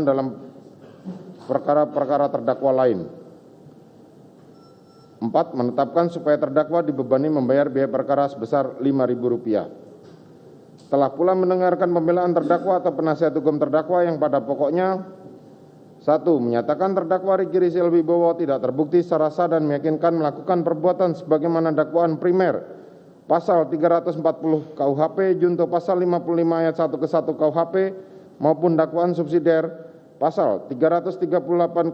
dalam perkara-perkara terdakwa lain. 4. Menetapkan supaya terdakwa dibebani membayar biaya perkara sebesar Rp5.000. Telah pula mendengarkan pembelaan terdakwa atau penasihat hukum terdakwa yang pada pokoknya 1. Menyatakan terdakwa Ricky Rizal Wibowo tidak terbukti secara sah dan meyakinkan melakukan perbuatan sebagaimana dakwaan primer pasal 340 KUHP junto pasal 55 ayat 1 ke 1 KUHP maupun dakwaan subsidiar pasal 338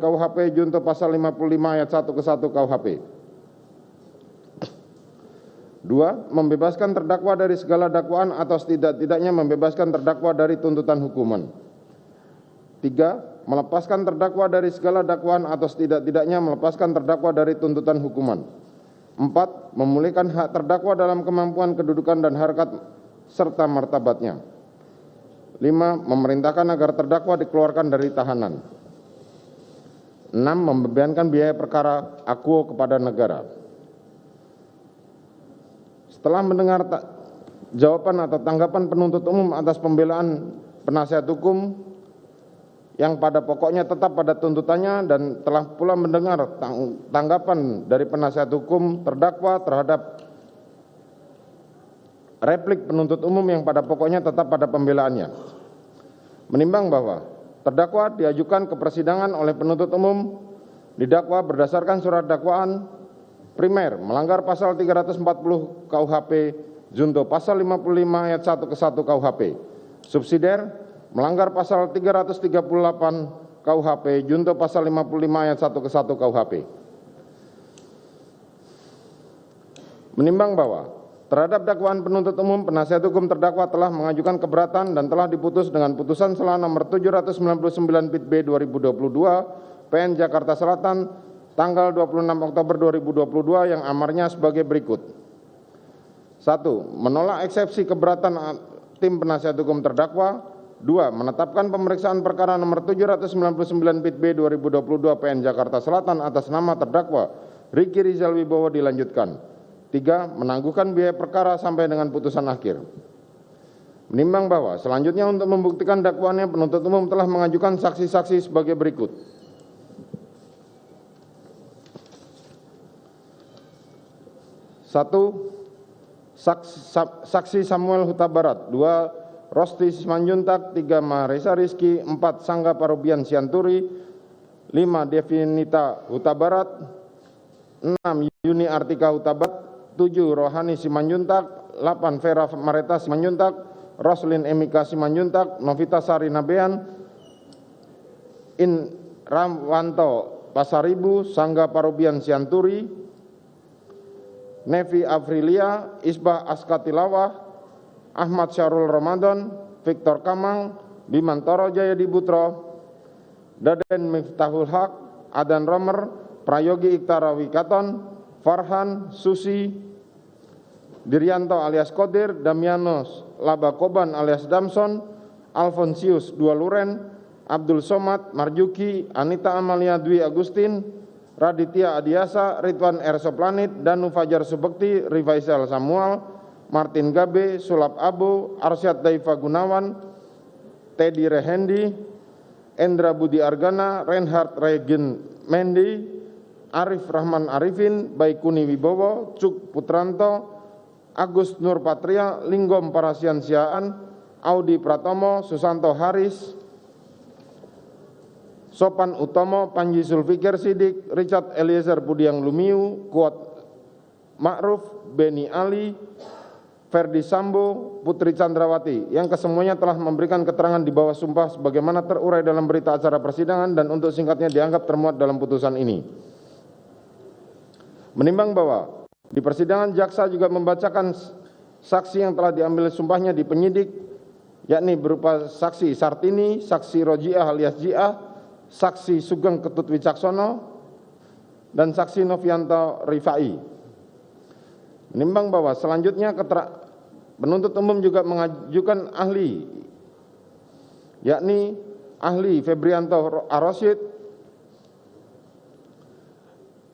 KUHP junto pasal 55 ayat 1 ke 1 KUHP. 2. Membebaskan terdakwa dari segala dakwaan atau setidak-tidaknya membebaskan terdakwa dari tuntutan hukuman. 3. Melepaskan terdakwa dari segala dakwaan atau setidak-tidaknya melepaskan terdakwa dari tuntutan hukuman. 4. Memulihkan hak terdakwa dalam kemampuan kedudukan dan harkat serta martabatnya. 5. Memerintahkan agar terdakwa dikeluarkan dari tahanan. 6. Membebankan biaya perkara akuo kepada negara. Setelah mendengar jawaban atau tanggapan penuntut umum atas pembelaan penasihat hukum yang pada pokoknya tetap pada tuntutannya dan telah pula mendengar tanggapan dari penasihat hukum terdakwa terhadap replik penuntut umum yang pada pokoknya tetap pada pembelaannya. Menimbang bahwa terdakwa diajukan ke persidangan oleh penuntut umum didakwa berdasarkan surat dakwaan primer melanggar pasal 340 KUHP junto pasal 55 ayat 1 ke 1 KUHP. Subsidiar melanggar pasal 338 KUHP junto pasal 55 ayat 1 ke 1 KUHP. Menimbang bahwa terhadap dakwaan penuntut umum penasihat hukum terdakwa telah mengajukan keberatan dan telah diputus dengan putusan sela nomor 799 Pit B 2022 PN Jakarta Selatan tanggal 26 Oktober 2022 yang amarnya sebagai berikut. 1. Menolak eksepsi keberatan tim penasihat hukum terdakwa. 2. Menetapkan pemeriksaan perkara nomor 799 Pit B 2022 PN Jakarta Selatan atas nama terdakwa Ricky Rizal Wibowo dilanjutkan. 3. Menangguhkan biaya perkara sampai dengan putusan akhir. Menimbang bahwa selanjutnya untuk membuktikan dakwaannya penuntut umum telah mengajukan saksi-saksi sebagai berikut. 1. Saksi Samuel Huta Barat. 2. Rosti Simanjuntak. 3. Marisa Rizky. 4. Sangga Parubian Sianturi. 5. Devinita Huta Barat. 6. Yuni Artika Huta Barat. 7. Rohani Simanjuntak. 8. Vera Mareta Simanjuntak. Roslin Emika Simanjuntak. Novita Sari Nabean. Ramwanto Pasaribu. Sangga Parubian Sianturi. Nevi Afrilia, Isbah Askatilawah, Ahmad Syarul Ramadan, Victor Kamang, Bimantoro Jayadi Butro, Daden Miftahul Haq, Adan Romer, Prayogi Iktara Wikaton, Farhan, Susi, Diryanto alias Kodir, Damianos Labakoban alias Damson, Alfonsius Dualuren, Abdul Somad, Marjuki, Anita Amalia Dwi Agustin, Raditya Adiasa, Ridwan R. Soplanit, Danu Fajar Subekti, Rifaisal Samuel, Martin Gabe, Sulap Abu, Arsyad Daifa Gunawan, Teddy Rehendi, Endra Budi Argana, Reinhard Regen Mendi, Arif Rahman Arifin, Baikuni Wibowo, Cuk Putranto, Agus Nur Patria, Linggom Parasian Siaan, Audi Pratomo, Susanto Haris, Sopan Utomo, Panji Zulfikir Sidik, Richard Eliezer Budiang Lumiu, Kuat Ma'ruf, Beni Ali, Ferdi Sambo, Putri Chandrawati, yang kesemuanya telah memberikan keterangan di bawah sumpah sebagaimana terurai dalam berita acara persidangan dan untuk singkatnya dianggap termuat dalam putusan ini. Menimbang bahwa di persidangan jaksa juga membacakan saksi yang telah diambil sumpahnya di penyidik, yakni berupa saksi Sartini, saksi Rojiah alias Jiah, saksi Sugeng Ketut Wicaksono, dan saksi Novianto Rifai. Menimbang bahwa selanjutnya penuntut umum juga mengajukan ahli, yakni ahli Febrianto Arosyid,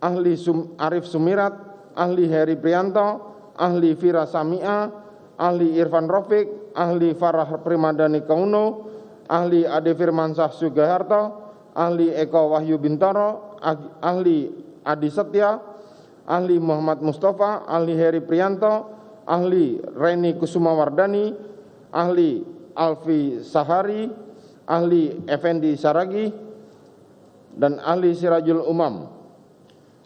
ahli Arif Sumirat, ahli Heri Prianto, ahli Vira Samia, ahli Irfan Rofik, ahli Farah Primadani Kauno, Ahli Ade Firmansyah Sugiharto, Ahli Eko Wahyu Bintoro, Ahli Adi Setya, Ahli Muhammad Mustafa, Ahli Heri Prianto, Ahli Reni Kusumawardani, Ahli Alfi Sahari, Ahli Effendi Saragi, dan Ahli Sirajul Umam,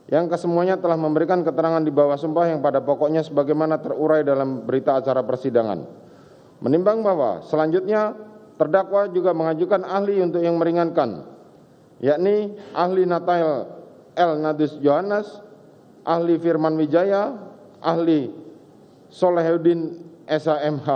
yang kesemuanya telah memberikan keterangan di bawah sumpah yang pada pokoknya sebagaimana terurai dalam berita acara persidangan. Menimbang bahwa selanjutnya terdakwa juga mengajukan ahli untuk yang meringankan, yakni Ahli Natail L. Nadus Johannes, Ahli Firman Wijaya, Ahli Solehuddin SHMH,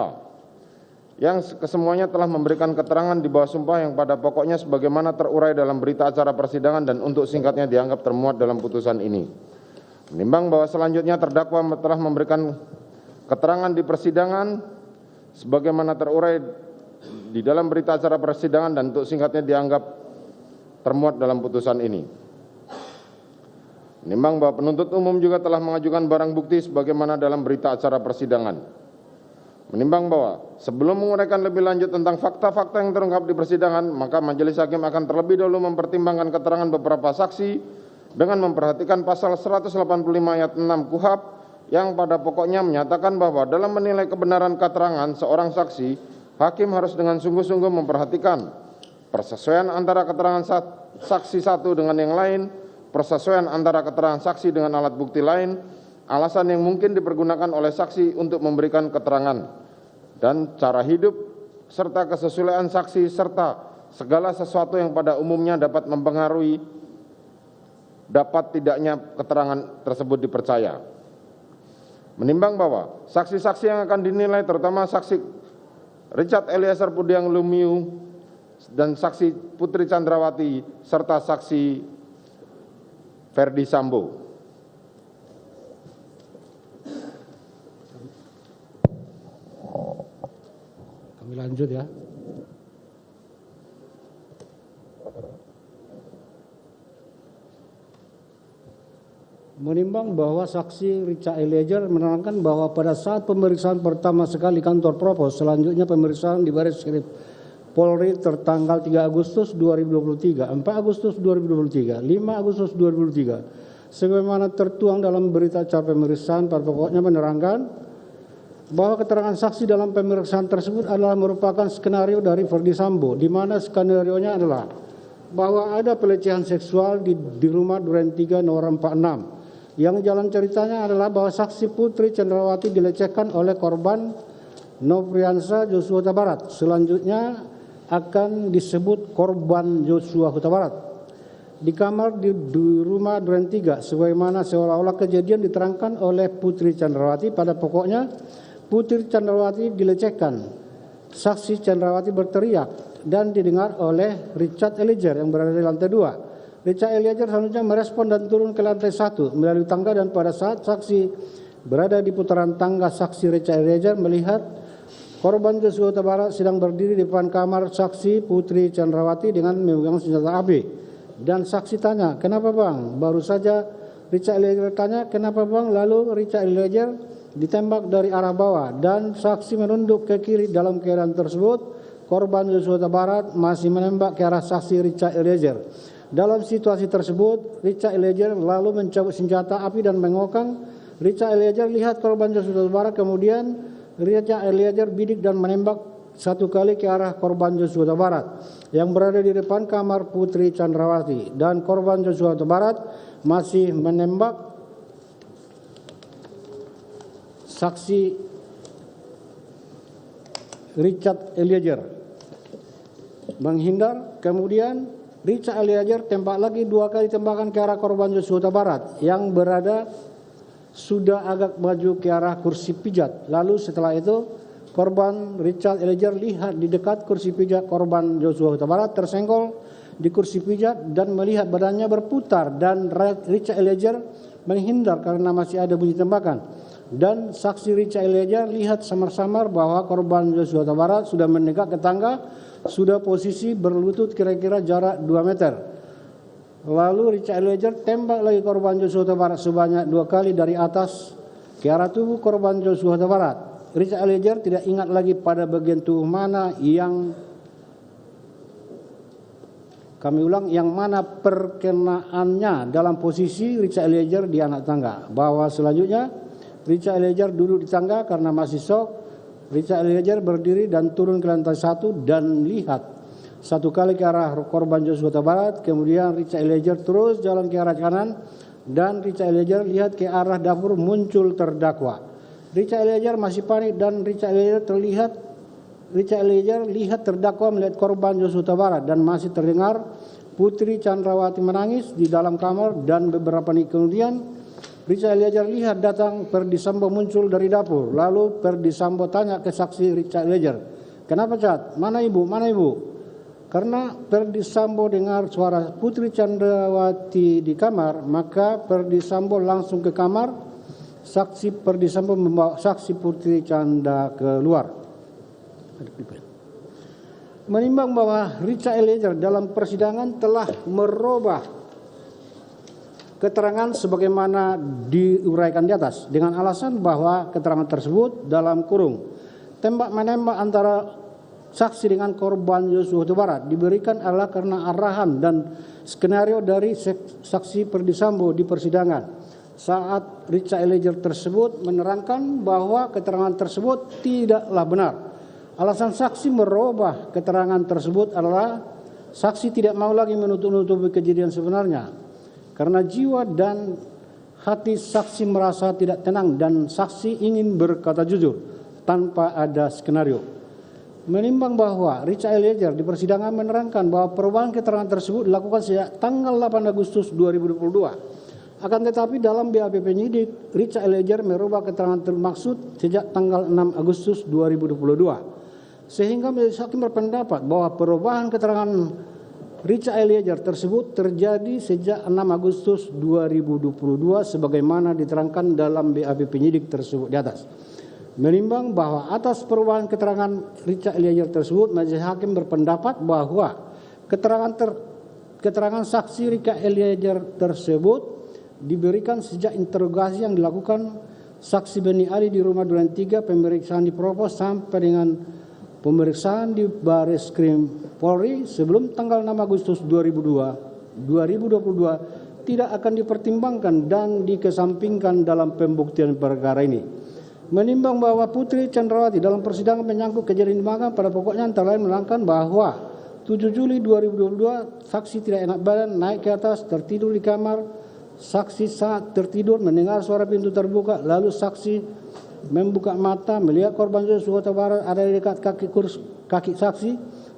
yang kesemuanya telah memberikan keterangan di bawah sumpah yang pada pokoknya sebagaimana terurai dalam berita acara persidangan dan untuk singkatnya dianggap termuat dalam putusan ini. Menimbang bahwa selanjutnya terdakwa telah memberikan keterangan di persidangan sebagaimana terurai di dalam berita acara persidangan dan untuk singkatnya dianggap termuat dalam putusan ini. Menimbang bahwa penuntut umum juga telah mengajukan barang bukti sebagaimana dalam berita acara persidangan. Menimbang bahwa sebelum menguraikan lebih lanjut tentang fakta-fakta yang terungkap di persidangan, maka majelis hakim akan terlebih dahulu mempertimbangkan keterangan beberapa saksi dengan memperhatikan pasal 185 ayat 6 KUHP yang pada pokoknya menyatakan bahwa dalam menilai kebenaran keterangan seorang saksi, hakim harus dengan sungguh-sungguh memperhatikan persesuaian antara keterangan saksi satu dengan yang lain, persesuaian antara keterangan saksi dengan alat bukti lain, alasan yang mungkin dipergunakan oleh saksi untuk memberikan keterangan, dan cara hidup, serta kesesuaian saksi, serta segala sesuatu yang pada umumnya dapat mempengaruhi dapat tidaknya keterangan tersebut dipercaya. Menimbang bahwa saksi-saksi yang akan dinilai terutama saksi Richard Eliezer Pudiang Lumiu dan saksi Putri Chandrawati serta saksi Ferdi Sambo. Kami lanjut ya. Menimbang bahwa saksi Richard Eliezer menerangkan bahwa pada saat pemeriksaan pertama sekali kantor Propos, selanjutnya pemeriksaan di Baris Krim Polri tertanggal 3 Agustus 2023, 4 Agustus 2023, 5 Agustus 2023, sebagaimana tertuang dalam berita acara pemeriksaan pada pokoknya menerangkan bahwa keterangan saksi dalam pemeriksaan tersebut adalah merupakan skenario dari Ferdi Sambo, di mana skenarionya adalah bahwa ada pelecehan seksual di rumah Duren 3 nomor 46, yang jalan ceritanya adalah bahwa saksi Putri Chandrawati dilecehkan oleh korban Nofriansah Joshua Huta Barat. Selanjutnya akan disebut korban Joshua Huta Barat di kamar di rumah Duren 3, sebagaimana seolah-olah kejadian diterangkan oleh Putri Chandrawati. Pada pokoknya Putri Chandrawati dilecehkan, saksi Chandrawati berteriak dan didengar oleh Richard Eliezer yang berada di lantai 2. Richard Eliezer selanjutnya merespon dan turun ke lantai 1 melalui tangga, dan pada saat saksi berada di putaran tangga, saksi Richard Eliezer melihat korban Joshua Huta Barat sedang berdiri di depan kamar saksi Putri Chandrawati dengan memegang senjata AB. Dan saksi tanya, "Kenapa bang?" Baru saja Richard Eliezer tanya, "Kenapa bang?" Lalu Richard Eliezer ditembak dari arah bawah dan saksi menunduk ke kiri. Dalam keadaan tersebut, korban Joshua Huta Barat masih menembak ke arah saksi Richard Eliezer. Dalam situasi tersebut, Richard Eliezer lalu mencabut senjata api dan mengokang. Richard Eliezer lihat korban Joshua Huta Barat, kemudian Richard Eliezer bidik dan menembak satu kali ke arah korban Joshua Huta Barat yang berada di depan kamar Putri Chandrawati, dan korban Joshua Huta Barat masih menembak saksi Richard Eliezer. Menghindar, kemudian Richard Eliezer tembak lagi 2 kali tembakan ke arah korban Joshua Huta Barat yang berada sudah agak maju ke arah kursi pijat. Lalu setelah itu korban Richard Eliezer lihat di dekat kursi pijat korban Joshua Huta Barat tersenggol di kursi pijat dan melihat badannya berputar, dan Richard Eliezer menghindar karena masih ada bunyi tembakan. Dan saksi Richard Eliezer lihat samar-samar bahwa korban Joshua Huta Barat sudah mendekat ke tangga, sudah posisi berlutut kira-kira jarak 2 meter. Lalu Richard Eliezer tembak lagi korban Joshua Huta Barat sebanyak 2 kali dari atas ke arah tubuh korban Joshua Huta Barat. Richard Eliezer tidak ingat lagi pada bagian tubuh mana yang Kami ulang, yang mana perkenaannya dalam posisi Richard Eliezer di anak tangga. Bahwa selanjutnya Richard Eliezer duduk di tangga karena masih shock. Richard Eliezer berdiri dan turun ke lantai 1 dan lihat satu kali ke arah korban Joshua Huta Barat. Kemudian Richard Eliezer terus jalan ke arah kanan dan Richard Eliezer lihat ke arah dapur, muncul terdakwa. Richard Eliezer masih panik dan Richard Eliezer lihat terdakwa melihat korban Joshua Huta Barat dan masih terdengar Putri Chandrawati menangis di dalam kamar. Dan beberapa menit kemudian Richard Eliezer lihat datang Ferdi Sambo muncul dari dapur. Lalu Ferdi Sambo tanya ke saksi Richard Eliezer, "Kenapa, Cat? Mana ibu? Mana ibu?" Karena Ferdi Sambo dengar suara Putri Chandrawati di kamar, maka Ferdi Sambo langsung ke kamar. Saksi Ferdi Sambo membawa saksi Putri Chandra keluar. Menimbang bahwa Richard Eliezer dalam persidangan telah merubah keterangan sebagaimana diuraikan di atas dengan alasan bahwa keterangan tersebut dalam kurung tembak menembak antara saksi dengan korban Joshua Huta Barat diberikan adalah karena arahan dan skenario dari saksi Ferdi Sambo di persidangan saat Richard Eliezer tersebut menerangkan bahwa keterangan tersebut tidaklah benar. Alasan saksi merubah keterangan tersebut adalah saksi tidak mau lagi menutup-nutupi kejadian sebenarnya karena jiwa dan hati saksi merasa tidak tenang dan saksi ingin berkata jujur tanpa ada skenario. Menimbang bahwa Richard Eliezer di persidangan menerangkan bahwa perubahan keterangan tersebut dilakukan sejak tanggal 8 Agustus 2022. Akan tetapi dalam BAP penyidik, Richard Eliezer merubah keterangan termaksud sejak tanggal 6 Agustus 2022. Sehingga majelis hakim berpendapat bahwa perubahan keterangan Richard Eliezer tersebut terjadi sejak 6 Agustus 2022 sebagaimana diterangkan dalam BAP penyidik tersebut di atas. Menimbang bahwa atas perubahan keterangan Richard Eliezer tersebut, majelis hakim berpendapat bahwa keterangan saksi Richard Eliezer tersebut diberikan sejak interogasi yang dilakukan saksi Beni Ali di rumah Duren 3, pemeriksaan di Propos sampai dengan pemeriksaan di Bareskrim Polri sebelum tanggal 6 Agustus 2022 tidak akan dipertimbangkan dan dikesampingkan dalam pembuktian perkara ini. Menimbang bahwa Putri Chandrawati dalam persidangan menyangkut kejadian di Magelang pada pokoknya antara lain menerangkan bahwa 7 Juli 2022 saksi tidak enak badan, naik ke atas, tertidur di kamar. Saksi saat tertidur mendengar suara pintu terbuka, lalu saksi membuka mata melihat korban Joshua Huta Barat ada di dekat kaki saksi.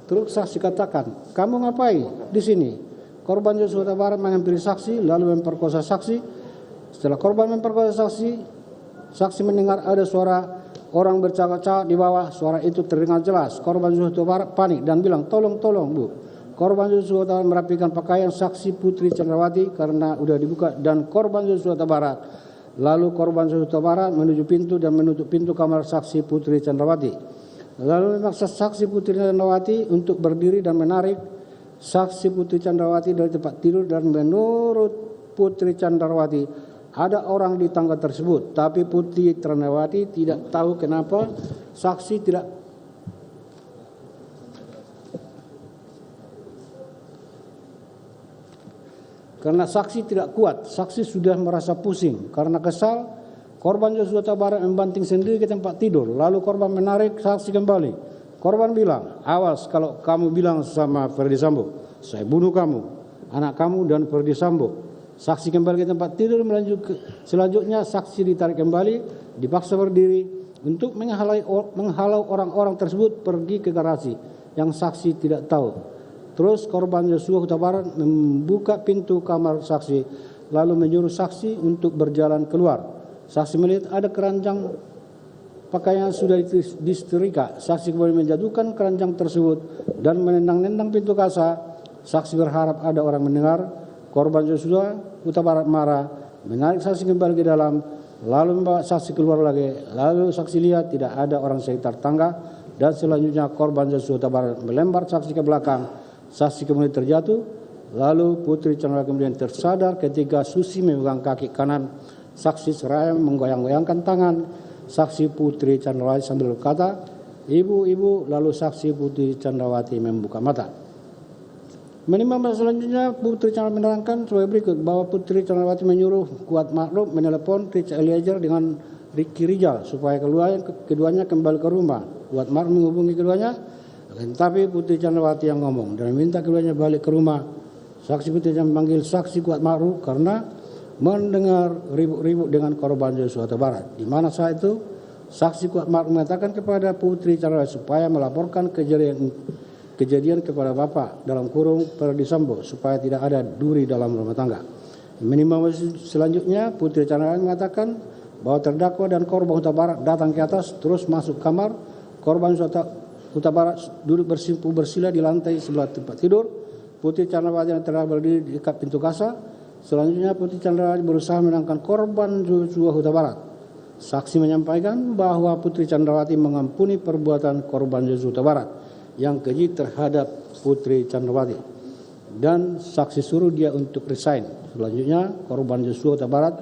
Terus saksi katakan, "Kamu ngapain di sini?" Korban Joshua Huta Barat menghampiri saksi lalu memperkosa saksi. Setelah korban memperkosa saksi, saksi mendengar ada suara orang bercakap-cakap di bawah. Suara itu terdengar jelas. Korban Joshua Huta Barat panik dan bilang, "Tolong, Bu." Korban Joshua Huta Barat merapikan pakaian saksi Putri Chandrawati karena udah dibuka dan korban Joshua Huta Barat. Lalu korban Joshua Huta Barat menuju pintu dan menutup pintu kamar saksi Putri Chandrawati. Lalu memaksa saksi Putri Chandrawati untuk berdiri dan menarik saksi Putri Chandrawati dari tempat tidur. Dan menurut Putri Chandrawati ada orang di tangga tersebut, tapi Putri Chandrawati tidak tahu kenapa saksi tidak karena saksi tidak kuat. Saksi sudah merasa pusing karena kesal. Korban Joshua Huta Barat membanting sendiri ke tempat tidur. Lalu korban menarik saksi kembali. Korban bilang, "Awas kalau kamu bilang sama Ferdi Sambo, saya bunuh kamu, anak kamu dan Ferdi Sambo." Saksi kembali ke tempat tidur. Selanjutnya saksi ditarik kembali, dipaksa berdiri untuk menghalau orang-orang tersebut pergi ke garasi yang saksi tidak tahu. Terus korban Joshua Huta Barat membuka pintu kamar saksi lalu menyuruh saksi untuk berjalan keluar. Saksi melihat ada keranjang pakaian sudah disetrika. Saksi kembali menjatuhkan keranjang tersebut dan menendang-nendang pintu kaca. Saksi berharap ada orang mendengar. Korban Joshua Huta Barat marah, menarik saksi kembali ke dalam, lalu membawa saksi keluar lagi. Lalu saksi lihat tidak ada orang sekitar tangga dan selanjutnya korban Joshua Huta Barat melempar saksi ke belakang. Saksi kemudian terjatuh, lalu Putri Chandrawati kemudian tersadar ketika Susi memegang kaki kanan saksi seraya menggoyang-goyangkan tangan saksi Putri Chandrawati sambil berkata, "Ibu, ibu." Lalu saksi Putri Chandrawati membuka mata. Menimbang bahwa selanjutnya Putri Chandrawati menerangkan sebagai berikut bahwa Putri Chandrawati menyuruh Kuat Ma'ruf menelepon Richard Eliezer dengan Ricky Rijal supaya keduanya kembali ke rumah. Kuat Ma'ruf menghubungi keduanya, tetapi Putri Chandrawati yang ngomong dan meminta keduanya balik ke rumah. Saksi Putri memanggil saksi Kuat Ma'ruf karena mendengar ribut-ribut dengan korban Joshua Huta Barat. Di mana saat itu saksi Kuat Ma'ruf mengatakan kepada Putri Chandrawati supaya melaporkan kejadian kepada Bapak dalam kurung Ferdi Sambo supaya tidak ada duri dalam rumah tangga. Menimbang selanjutnya Putri Chandrawati mengatakan bahwa terdakwa dan korban Huta Barat datang ke atas terus masuk kamar. Korban Huta Barat duduk bersimpuh bersila di lantai sebelah tempat tidur. Putri Chandrawati yang telah berdiri di dekat pintu kasar. Selanjutnya Putri Chandrawati berusaha menenangkan korban Joshua Huta Barat. Saksi menyampaikan bahwa Putri Chandrawati mengampuni perbuatan korban Joshua Huta Barat yang keji terhadap Putri Chandrawati dan saksi suruh dia untuk resign. Selanjutnya korban Joshua Huta Barat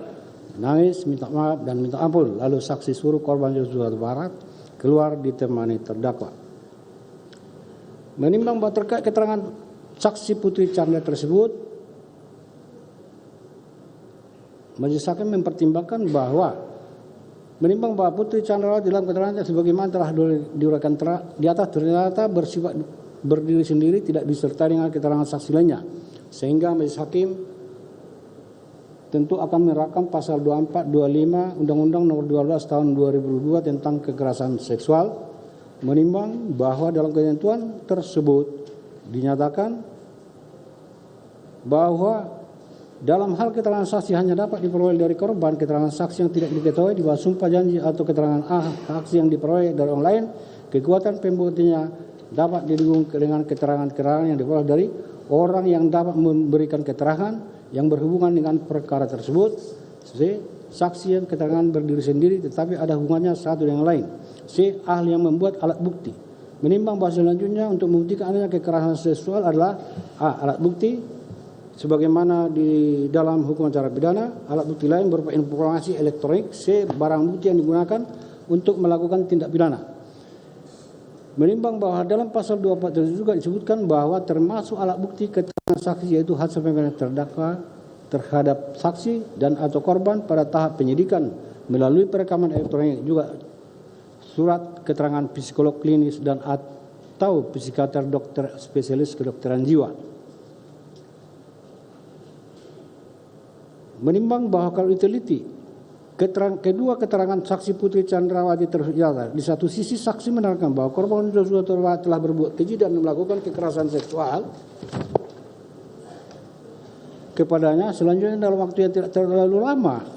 menangis, minta maaf dan minta ampun. Lalu saksi suruh korban Joshua Huta Barat keluar ditemani terdakwa. Menimbang bahwa terkait keterangan saksi Putri Chandrawati tersebut, Majelis Hakim mempertimbangkan bahwa menimbang bahwa Putri Chandrawati dalam keterangannya sebagaimana telah diuraikan di atas ternyata bersifat berdiri sendiri, tidak disertai dengan keterangan saksi lainnya, sehingga Majelis Hakim tentu akan menerapkan pasal 24, 25 Undang-Undang Nomor 12 Tahun 2002 tentang kekerasan seksual. Menimbang bahwa dalam ketentuan tersebut dinyatakan bahwa dalam hal keterangan saksi hanya dapat diperoleh dari korban, keterangan saksi yang tidak diketahui di bawah sumpah janji atau keterangan saksi yang diperoleh dari orang lain, kekuatan pembuktiannya dapat didukung dengan keterangan-keterangan yang diperoleh dari orang yang dapat memberikan keterangan yang berhubungan dengan perkara tersebut. C. Saksi yang keterangan berdiri sendiri tetapi ada hubungannya satu dengan lain. C. Ahli yang membuat alat bukti. Menimbang bahwa selanjutnya untuk membuktikan adanya kekerasan seksual adalah A. Alat bukti sebagaimana di dalam hukum acara pidana. Alat bukti lain berupa informasi elektronik. C. Barang bukti yang digunakan untuk melakukan tindak pidana. Menimbang bahwa dalam pasal 24 itu juga disebutkan bahwa termasuk alat bukti keterangan saksi yaitu hasil pemeriksaan terdakwa terhadap saksi dan atau korban pada tahap penyidikan melalui perekaman elektronik, juga surat keterangan psikolog klinis dan atau psikiater dokter spesialis kedokteran jiwa. Menimbang bahwa kalau diteliti kedua keterangan saksi Putri Chandrawati tersebut, di satu sisi saksi menerangkan bahwa korban Joshua Huta Barat telah berbuat keji dan melakukan kekerasan seksual kepadanya. Selanjutnya dalam waktu yang tidak terlalu lama,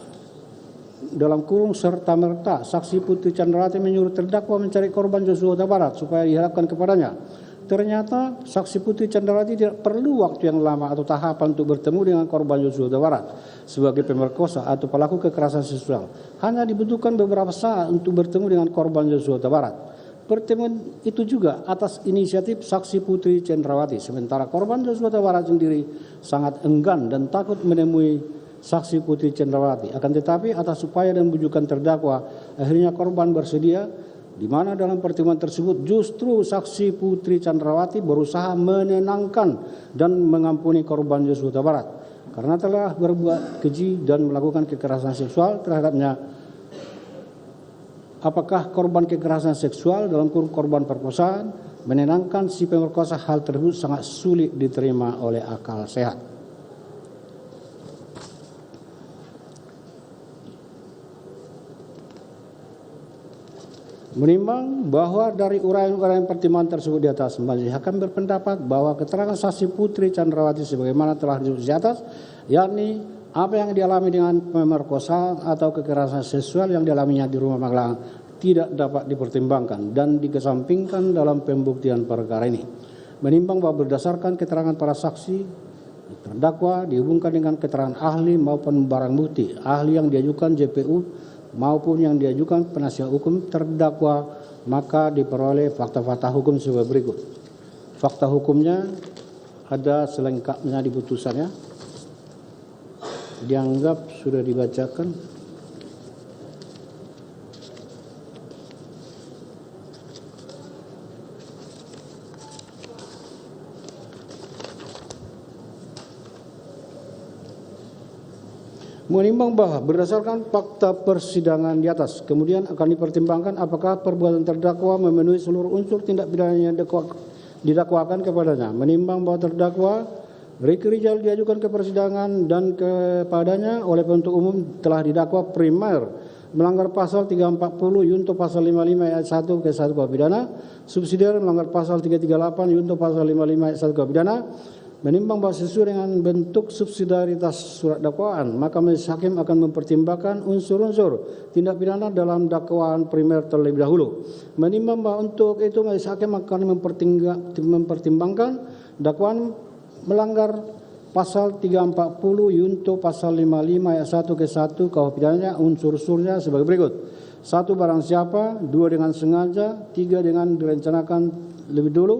dalam kurung serta merta saksi Putri Chandrawati menyuruh terdakwa mencari korban Joshua Huta Barat supaya dihadapkan kepadanya. Ternyata saksi Putri Chandrawati tidak perlu waktu yang lama atau tahapan untuk bertemu dengan korban Joshua Huta Barat sebagai pemerkosa atau pelaku kekerasan seksual. Hanya dibutuhkan beberapa saat untuk bertemu dengan korban Joshua Huta Barat. Pertemuan itu juga atas inisiatif saksi Putri Chandrawati. Sementara korban Joshua Huta Barat sendiri sangat enggan dan takut menemui saksi Putri Chandrawati. Akan tetapi atas upaya dan bujukan terdakwa, akhirnya korban bersedia, di mana dalam pertemuan tersebut justru saksi Putri Chandrawati berusaha menenangkan dan mengampuni korban Joshua Huta Barat karena telah berbuat keji dan melakukan kekerasan seksual terhadapnya. Apakah korban kekerasan seksual dalam kurung korban perkosaan menenangkan si pemerkosa? Hal tersebut sangat sulit diterima oleh akal sehat. Menimbang bahwa dari uraian-uraian pertimbangan tersebut di atas, Majelis Hakim berpendapat bahwa keterangan saksi Putri Chandrawati sebagaimana telah disebut di atas, yakni apa yang dialami dengan pemerkosaan atau kekerasan seksual yang dialaminya di rumah Magelang, tidak dapat dipertimbangkan dan dikesampingkan dalam pembuktian perkara ini. Menimbang bahwa berdasarkan keterangan para saksi, terdakwa dihubungkan dengan keterangan ahli maupun barang bukti, ahli yang diajukan JPU maupun yang diajukan penasihat hukum terdakwa, maka diperoleh fakta-fakta hukum sebagai berikut. Fakta hukumnya ada selengkapnya di putusannya, dianggap sudah dibacakan. Menimbang bahwa berdasarkan fakta persidangan di atas, kemudian akan dipertimbangkan apakah perbuatan terdakwa memenuhi seluruh unsur tindak pidana yang didakwakan kepadanya. Menimbang bahwa terdakwa Ricky Rijal diajukan ke persidangan dan kepadanya oleh penuntut umum telah didakwa primer melanggar pasal 340 yunto pasal 55 ayat 1 ke 1 KUH pidana, subsidiar melanggar pasal 338 yunto pasal 55 ayat 1 KUH pidana. Menimbang bahwa sesuai dengan bentuk subsidiaritas surat dakwaan, maka majelis hakim akan mempertimbangkan unsur-unsur tindak pidana dalam dakwaan primer terlebih dahulu. Menimbang bahwa untuk itu majelis hakim akan mempertimbangkan dakwaan melanggar pasal 340 yunto pasal 55 ayat 1 ke 1 KUH pidananya, unsur-unsurnya sebagai berikut. 1. Barang siapa. 2. Dengan sengaja. 3. Dengan direncanakan lebih dulu.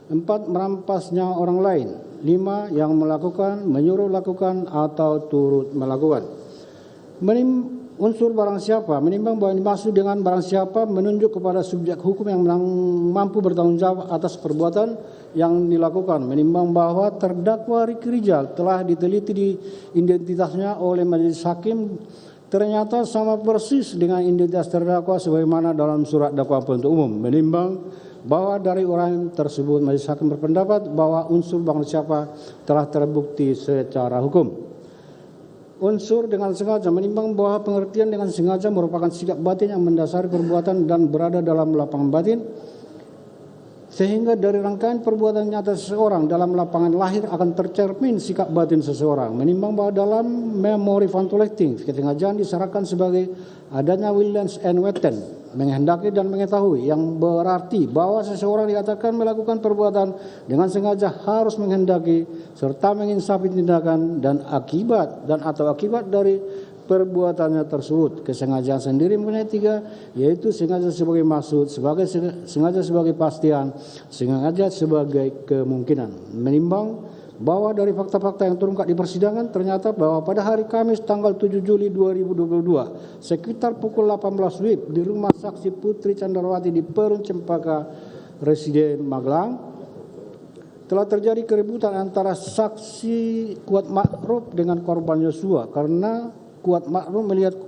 4. Merampasnya orang lain. 5. Yang melakukan, menyuruh lakukan atau turut melakukan. Unsur barang siapa. Menimbang bahwa dimaksud dengan barang siapa menunjuk kepada subjek hukum yang mampu bertanggung jawab atas perbuatan yang dilakukan. Menimbang bahwa terdakwa Ricky Rijal telah diteliti di identitasnya oleh majelis hakim, ternyata sama persis dengan identitas terdakwa sebagaimana dalam surat dakwaan penuntut umum. Menimbang bahwa dari orang tersebut majelis hakim berpendapat bahwa unsur barang siapa telah terbukti secara hukum. Unsur dengan sengaja. Menimbang bahwa pengertian dengan sengaja merupakan sikap batin yang mendasari perbuatan dan berada dalam lapangan batin, sehingga dari rangkaian perbuatan nyata seseorang dalam lapangan lahir akan tercermin sikap batin seseorang. Menimbang bahwa dalam memori fantolecting kesengajaan disyaratkan sebagai adanya willens and weten, menghendaki dan mengetahui, yang berarti bahwa seseorang dikatakan melakukan perbuatan dengan sengaja harus menghendaki serta menginsafi tindakan dan akibat atau akibat dari perbuatannya tersebut. Kesengajaan sendiri mempunyai 3, yaitu sengaja sebagai maksud, sengaja sebagai pastian, sengaja sebagai kemungkinan. Menimbang bahwa dari fakta-fakta yang terungkap di persidangan, ternyata bahwa pada hari Kamis tanggal 7 Juli 2022 sekitar pukul 18 WIB di rumah saksi Putri Candrawati di Perun Cempaka Residen Magelang telah terjadi keributan antara saksi Kuat Ma'ruf dengan korban Yosua, karena Kuat Ma'ruf melihat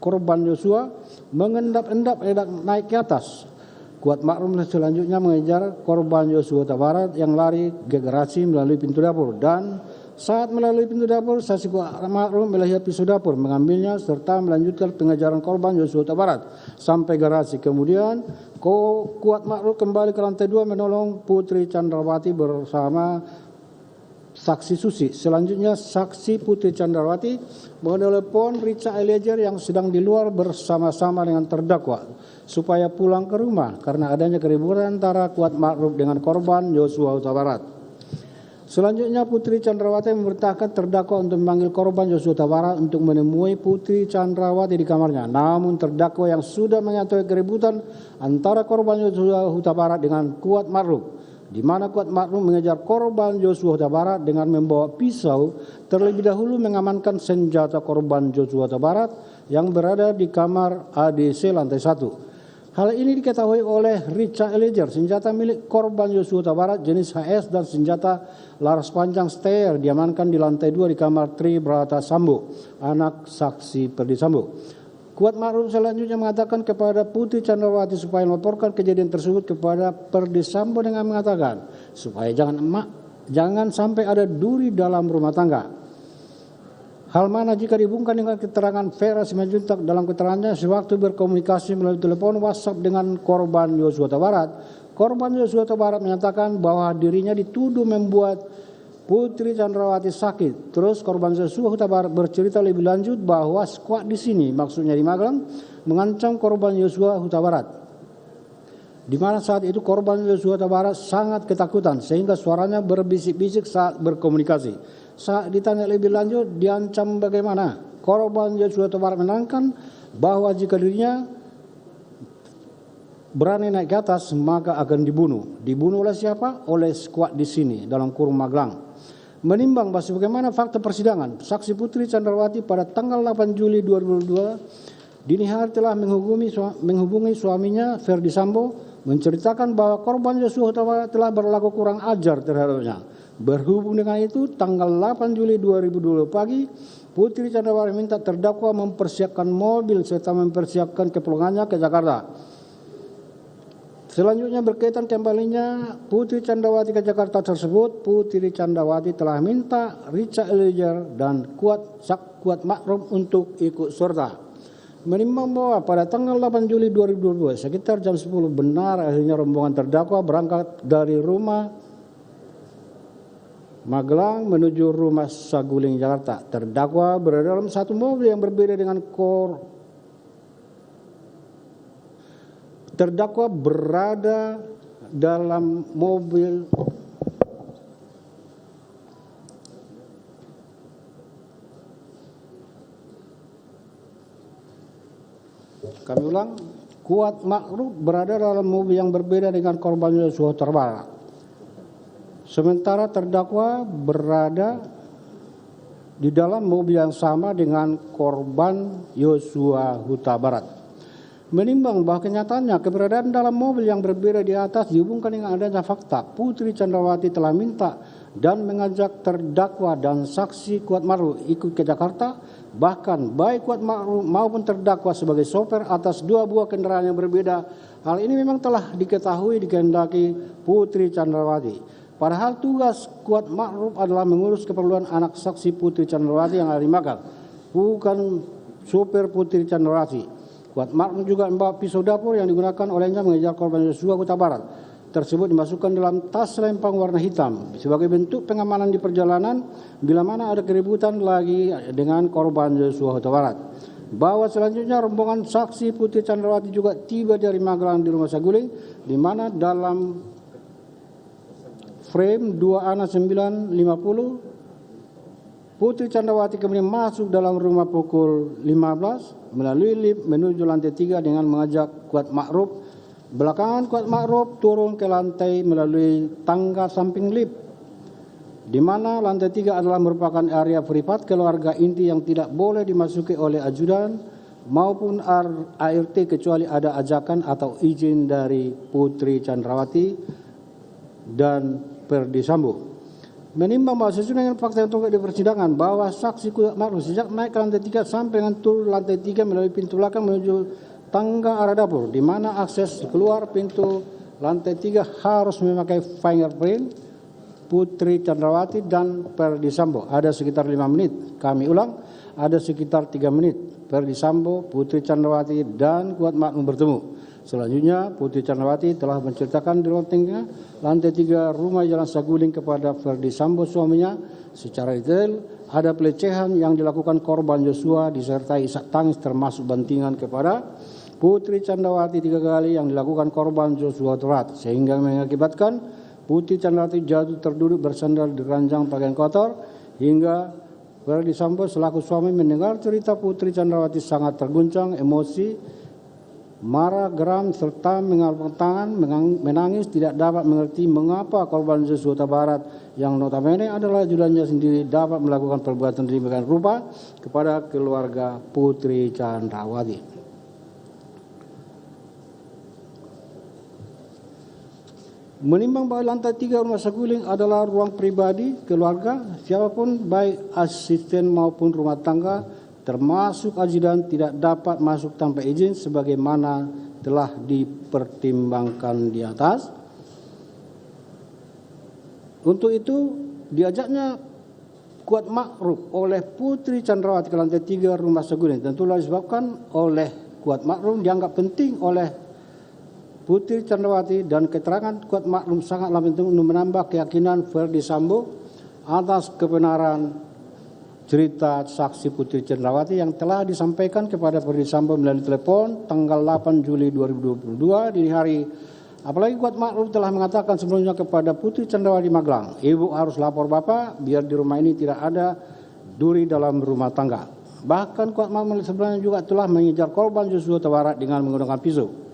korban Yosua mengendap-endap naik ke atas. Kuat Ma'ruf selanjutnya mengejar korban Yosua Huta Barat yang lari ke garasi melalui pintu dapur, dan saat melalui pintu dapur saksi Kuat Ma'ruf melihat pisau dapur, mengambilnya serta melanjutkan pengejaran korban Yosua Huta Barat sampai garasi. Kemudian Kuat Ma'ruf kembali ke lantai 2 menolong Putri Candrawati bersama saksi Susi. Selanjutnya saksi Putri Candrawati menelepon Richard Eliezer yang sedang di luar bersama-sama dengan terdakwa supaya pulang ke rumah karena adanya keributan antara Kuat Ma'ruf dengan korban Yosua Huta Barat. Selanjutnya Putri Candrawati memerintahkan terdakwa untuk memanggil korban Yosua Huta Barat untuk menemui Putri Candrawati di kamarnya. Namun terdakwa yang sudah mengetahui keributan antara korban Yosua Huta Barat dengan Kuat Ma'ruf, di mana Kuat Ma'ruf mengejar korban Yosua Huta Barat dengan membawa pisau, terlebih dahulu mengamankan senjata korban Yosua Huta Barat yang berada di kamar ADC lantai 1. Hal ini diketahui oleh Richard Eliezer, senjata milik korban Yosua Huta Barat jenis HS dan senjata laras panjang steyr diamankan di lantai 2 di kamar Tri Brata Sambo, anak saksi Perdi Sambo. Kuat Ma'ruf selanjutnya mengatakan kepada Putri Candrawati supaya melaporkan kejadian tersebut kepada Perdi Sambo dengan mengatakan supaya jangan sampai ada duri dalam rumah tangga. Hal mana jika dihubungkan dengan keterangan Vera Simanjuntak dalam keterangannya sewaktu berkomunikasi melalui telepon WhatsApp dengan korban Yosua Huta Barat. Korban Yosua Huta Barat menyatakan bahwa dirinya dituduh membuat Putri Candrawati sakit. Terus korban Yosua Huta Barat bercerita lebih lanjut bahwa skuad di sini, maksudnya di Magelang, mengancam korban Yosua Huta Barat. Di mana saat itu korban Yosua Huta Barat sangat ketakutan sehingga suaranya berbisik-bisik saat berkomunikasi. Saat ditanya lebih lanjut diancam bagaimana, korban Yosua Huta Barat menerangkan bahwa jika dirinya berani naik ke atas maka akan dibunuh. Dibunuh oleh siapa? Oleh skuad di sini dalam kurung Magelang. Menimbang bahwa sebagaimana fakta persidangan, saksi Putri Candrawati pada tanggal 8 Juli 2022 dini hari telah menghubungi suaminya Ferdi Sambo menceritakan bahwa korban Yosua Huta Barat telah berlaku kurang ajar terhadapnya. Berhubung dengan itu, tanggal 8 Juli 2020 pagi, Putri Candrawati minta terdakwa mempersiapkan mobil serta mempersiapkan kepulangannya ke Jakarta. Selanjutnya berkaitan kembalinya Putri Candrawati ke Jakarta tersebut, Putri Candrawati telah minta Richard Eliezer dan Kuat Ma'ruf untuk ikut serta. Menimbang bahwa pada tanggal 8 Juli 2022 sekitar jam 10 benar akhirnya rombongan terdakwa berangkat dari rumah Magelang menuju rumah Saguling Jakarta. Terdakwa berada dalam satu mobil yang berbeda dengan terdakwa berada dalam mobil kami ulang, Kuat Ma'ruf berada dalam mobil yang berbeda dengan korban Yosua Huta Barat. Sementara terdakwa berada di dalam mobil yang sama dengan korban Yosua Huta Barat. Menimbang bahwa kenyataannya keberadaan dalam mobil yang berbeda di atas dihubungkan dengan adanya fakta Putri Candrawati telah minta dan mengajak terdakwa dan saksi Kuat Ma'ruf ikut ke Jakarta, bahkan baik Kuat Ma'ruf maupun terdakwa sebagai sopir atas dua buah kendaraan yang berbeda. Hal ini memang telah diketahui dikehendaki Putri Candrawati. Padahal tugas Kuat Ma'ruf adalah mengurus keperluan anak saksi Putri Candrawati yang ada di Magelang, bukan sopir Putri Candrawati. Kuat Ma'ruf juga membawa pisau dapur yang digunakan olehnya mengejar korban Yosua Huta Barat. Tersebut dimasukkan dalam tas lempang warna hitam sebagai bentuk pengamanan di perjalanan bila mana ada keributan lagi dengan korban Yosua Huta Barat. Bahwa selanjutnya rombongan saksi Putri Candrawati juga tiba dari Magelang di rumah Saguling, di mana dalam frame 2A 950 Putri Candrawati kemudian masuk dalam rumah pukul 15 melalui lift menuju lantai 3 dengan mengajak Kuat Ma'ruf. Belakangan Kuat Ma'ruf turun ke lantai melalui tangga samping lift, di mana lantai 3 adalah merupakan area privat keluarga inti yang tidak boleh dimasuki oleh ajudan maupun ART kecuali ada ajakan atau izin dari Putri Candrawati dan Ferdi Sambo. Menimbang bahwa sesuai dengan fakta yang terungkap di persidangan bahwa saksi Kuat Ma'ruf sejak naik ke lantai 3 sampai dengan turun lantai 3 melalui pintu belakang menuju tangga arah dapur, di mana akses keluar pintu lantai 3 harus memakai fingerprint Putri Candrawati dan Ferdi Sambo. Ada sekitar 5 menit. Kami ulang, ada sekitar 3 menit. Ferdi Sambo, Putri Candrawati dan Kuat Ma'ruf bertemu. Selanjutnya Putri Candrawati telah menceritakan di ruang tengah lantai 3 rumah Jalan Saguling kepada Ferdi Sambo suaminya secara detail. Ada pelecehan yang dilakukan korban Yosua disertai isak tangis termasuk bantingan kepada Putri Candrawati 3 kali yang dilakukan korban Yosua Huta Barat, sehingga mengakibatkan Putri Candrawati jatuh terduduk bersandar di ranjang pakaian kotor hingga Ferdi Sambo selaku suami mendengar cerita Putri Candrawati sangat terguncang emosi, marah, geram, serta mengalungkan tangan, menangis, tidak dapat mengerti mengapa korban Yosua Huta Barat yang notabene adalah ajudannya sendiri dapat melakukan perbuatan demikian rupa kepada keluarga Putri Candrawati. Menimbang bahwa lantai 3 rumah Saguling adalah ruang pribadi keluarga, siapapun baik asisten maupun rumah tangga termasuk ajudan tidak dapat masuk tanpa izin sebagaimana telah dipertimbangkan di atas. Untuk itu diajaknya Kuat Ma'ruf oleh Putri Candrawati ke lantai 3 rumah Saguling tentulah disebabkan oleh Kuat Ma'ruf dianggap penting oleh Putri Candrawati dan keterangan Kuat Ma'ruf sangatlah penting untuk menambah keyakinan Ferdi Sambo atas kebenaran cerita saksi Putri Candrawati yang telah disampaikan kepada Ferdi Sambo melalui telepon tanggal 8 Juli 2022 dini hari. Apalagi Kuat Ma'ruf telah mengatakan sebelumnya kepada Putri Candrawati Magelang, ibu harus lapor bapak biar di rumah ini tidak ada duri dalam rumah tangga. Bahkan Kuat Ma'ruf sebelumnya juga telah mengejar korban Yosua Huta Barat dengan menggunakan pisau.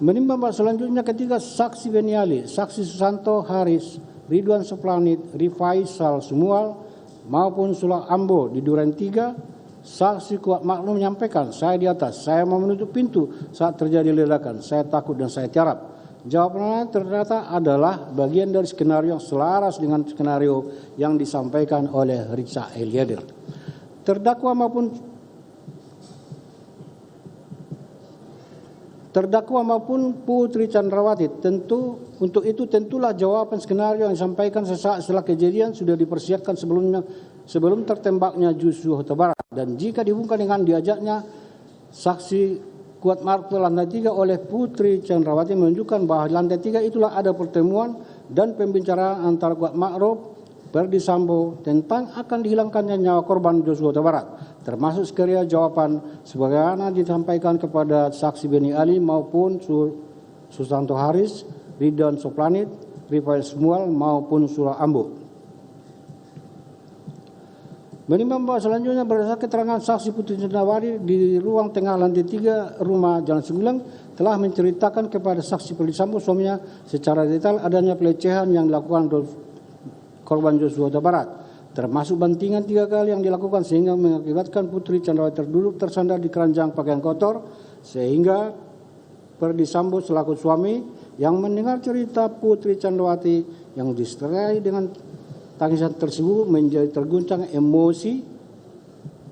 Menimbang bahwa selanjutnya ketika saksi Beniali, saksi Susanto Haris, Ridwan Suplanit, Rifai Sal Sumual maupun Sula Ambo di Duren 3, saksi Kuat Ma'ruf menyampaikan, saya di atas, saya mau menutup pintu saat terjadi ledakan, saya takut dan saya tiarap. Jawabannya ternyata adalah bagian dari skenario yang selaras dengan skenario yang disampaikan oleh Richard Eliezer. Terdakwa maupun Putri Chandrawati tentulah jawaban skenario yang disampaikan sesaat setelah kejadian sudah dipersiapkan sebelum tertembaknya Joshua Huta Barat, dan jika dihubungkan dengan diajaknya saksi Kuat Ma'ruf ke lantai 3 oleh Putri Chandrawati menunjukkan bahwa di lantai 3 itulah ada pertemuan dan pembicaraan antara Kuat Ma'ruf, Ferdy Sambo tentang akan dihilangkannya nyawa korban Joshua Huta Barat, termasuk skenario jawaban sebagaimana disampaikan kepada saksi Beni Ali maupun Susanto Haris, Ridwan Soplanit, Rifael Smual maupun Surah Ambo. Menimbang bahwa selanjutnya berdasarkan keterangan saksi Putri Chandrawati di ruang tengah lantai 3 rumah Jalan Sigulang telah menceritakan kepada saksi Ferdy Sambo suaminya secara detail adanya pelecehan yang dilakukan korban Joshua Huta Barat, termasuk bantingan 3 kali yang dilakukan sehingga mengakibatkan Putri Chandrawati terduduk tersandar di keranjang pakaian kotor, sehingga Ferdy Sambo selaku suami yang mendengar cerita Putri Chandrawati yang disertai dengan tangisan tersebut menjadi terguncang emosi,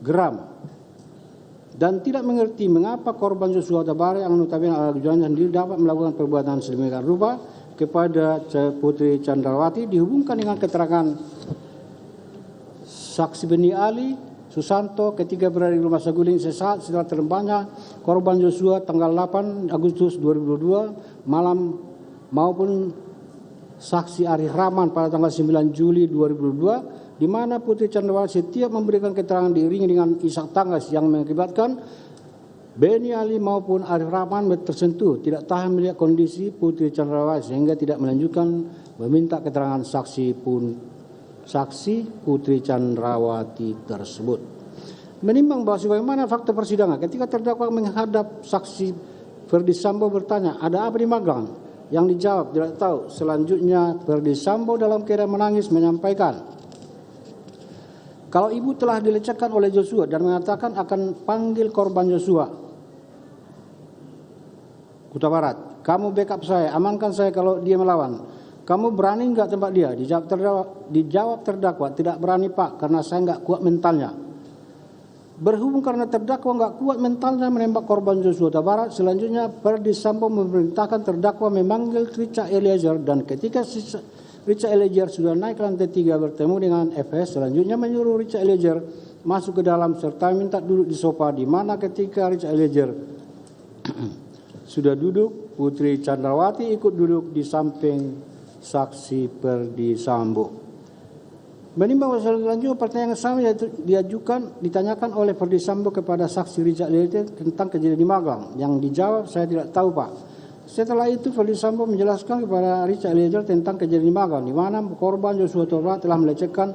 geram, dan tidak mengerti mengapa korban Joshua Huta Barat yang notabene adalah tujuannya sendiri dapat melakukan perbuatan sedemikian rupa kepada Putri Chandrawati dihubungkan dengan keterangan saksi Beni Ali Susanto ketika berada di rumah Saguling sesaat setelah tertembaknya korban Joshua tanggal 8 Agustus 2022 malam, maupun saksi Arif Rahman pada tanggal 9 Juli 2022 di mana Putri Chandrawati setiap memberikan keterangan diiringi dengan isak tangis yang mengakibatkan Beni Ali maupun Arif Rahman tersentuh tidak tahan melihat kondisi Putri Chandrawati sehingga tidak melanjutkan meminta keterangan saksi Putri Chandrawati tersebut. Menimbang bahwa sebagaimana fakta persidangan ketika terdakwa menghadap saksi Ferdy Sambo bertanya, "Ada apa di Magelang?" Yang dijawab, "Tidak tahu." Selanjutnya Ferdy Sambo dalam keadaan menangis menyampaikan kalau ibu telah dilecehkan oleh Joshua dan mengatakan akan panggil korban Joshua Huta Barat. "Kamu backup saya, amankan saya kalau dia melawan. Kamu berani enggak tembak dia?" Dijawab terdakwa, "Tidak berani Pak, karena saya enggak kuat mentalnya." Berhubung karena terdakwa enggak kuat mentalnya menembak korban Joshua Huta Barat, selanjutnya Ferdy Sambo memerintahkan terdakwa memanggil Richard Eliezer, dan ketika Richard Eliezer sudah naik ke lantai 3 bertemu dengan FS, selanjutnya menyuruh Richard Eliezer masuk ke dalam serta minta duduk di sofa, di mana ketika Richard Eliezer sudah duduk, Putri Chandrawati ikut duduk di samping saksi Ferdy Sambo. Menimbang selanjutnya pertanyaan yang sama ditanyakan oleh Ferdy Sambo kepada saksi Richard Eliezer tentang kejadian di Magelang. Yang dijawab, "Saya tidak tahu Pak." Setelah itu Ferdy Sambo menjelaskan kepada Richard Eliezer tentang kejadian di Magelang, di mana korban Joshua Huta Barat telah melecehkan